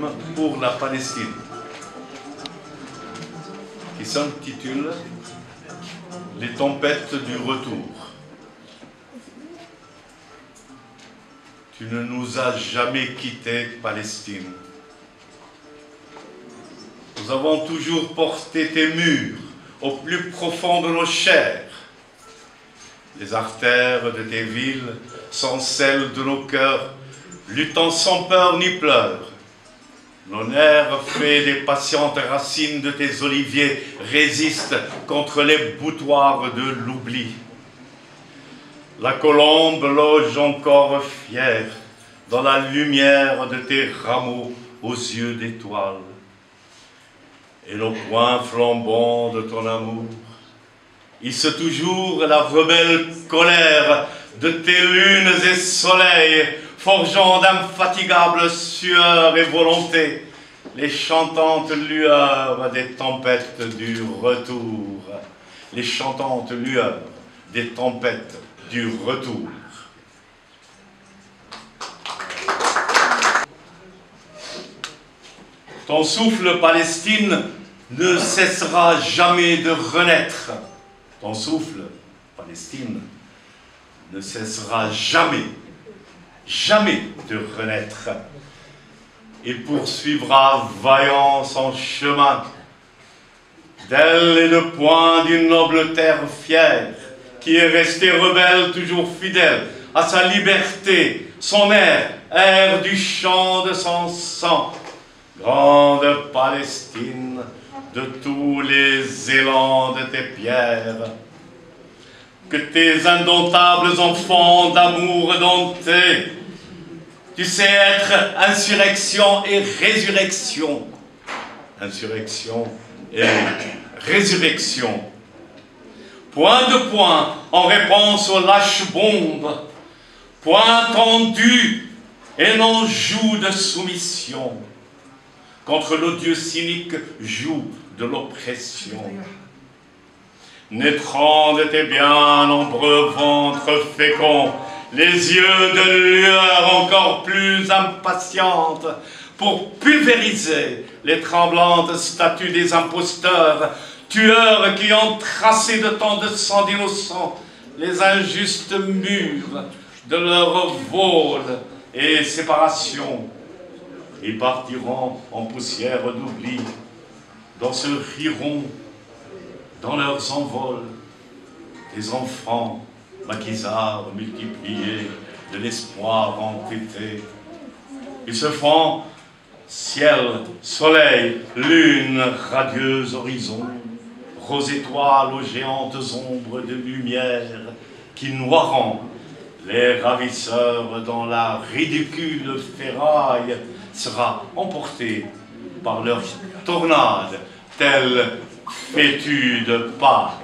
poème pour la Palestine qui s'intitule « Les tempêtes du retour ». Tu ne nous as jamais quittés, Palestine. Nous avons toujours porté tes murs au plus profond de nos chairs. Les artères de tes villes sont celles de nos cœurs, luttant sans peur ni pleurs. Nos nerfs faits des patientes racines de tes oliviers résistent contre les boutoirs de l'oubli. La colombe loge encore fière dans la lumière de tes rameaux aux yeux d'étoiles. Et nos poings flambants de ton amour hissent toujours la rebelle colère de tes lunes et soleils, forgeant d'infatigables sueurs et volontés les chantantes lueurs des tempêtes du retour. Les chantantes lueurs des tempêtes du retour. Ton souffle, Palestine, ne cessera jamais de renaître. Ton souffle, Palestine, ne cessera jamais, jamais de renaître. Il poursuivra vaillant son chemin. D'elle est le point d'une noble terre fière, qui est restée rebelle, toujours fidèle à sa liberté, son air du chant de son sang. Grande Palestine, de tous les élans de tes pierres, que tes indomptables enfants d'amour domptés, tu sais être insurrection et résurrection. Insurrection et résurrection. Point de point en réponse aux lâches bombes, point tendu et non joue de soumission. Contre l'odieux cynique joue de l'oppression. Naîtront de tes bien nombreux ventres féconds, les yeux de lueur encore plus impatientes, pour pulvériser les tremblantes statues des imposteurs, tueurs qui ont tracé de tant de sang d'innocents les injustes murs de leur vol et séparation. Ils partiront en poussière d'oubli, dans ce riront, dans leurs envols, des enfants maquisards multipliés, de l'espoir entêté. Ils se font ciel, soleil, lune, radieux horizon, rose étoile aux géantes ombres de lumière qui noieront les ravisseurs dans la ridicule ferraille, sera emporté par leur tornade, telle fétude Pâque.